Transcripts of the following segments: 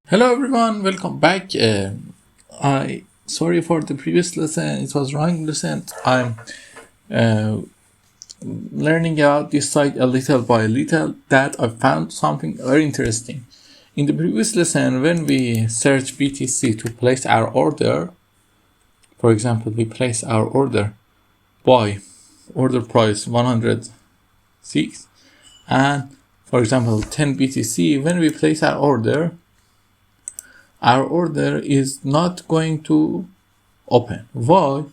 Hello everyone, welcome back. I sorry for the previous lesson. It was wrong lesson. I'm learning out this site a little by little. That I found something very interesting. In the previous lesson, when we search BTC to place our order, for example, we place our order by order price 106, and for example 10 BTC. When we place our order is not going to open. Why?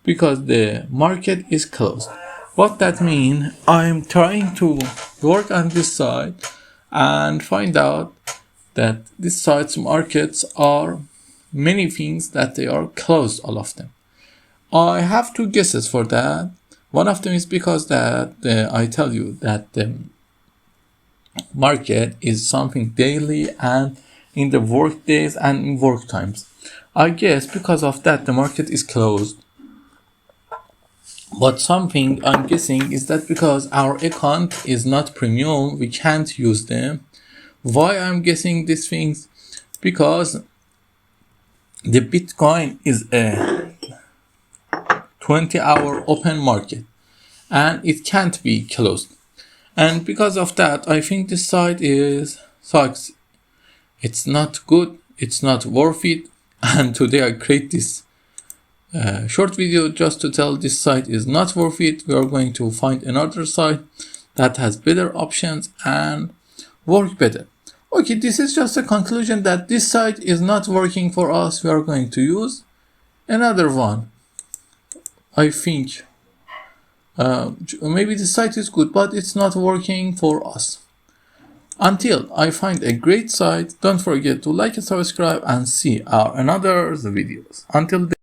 Because the market is closed. What that means, I'm trying to work on this side and find out that this side's markets are many things that they are closed, all of them. I have two guesses for that. One of them is because that I tell you that the market is something daily and in the work days and in work times. I guess because of that the market is closed. But something I'm guessing is that because our account is not premium, we can't use them. Why I'm guessing these things? Because the Bitcoin is a 20-hour open market and it can't be closed. And because of that, I think this site sucks. It's not good, it's not worth it, and today I create this short video just to tell this site is not worth it. We are going to find another site that has better options and work better. Okay, this is just a conclusion that this site is not working for us. We are going to use another one. I think maybe the site is good, but it's not working for us. Until I find a great site, don't forget to like and subscribe and see our another videos. Until then.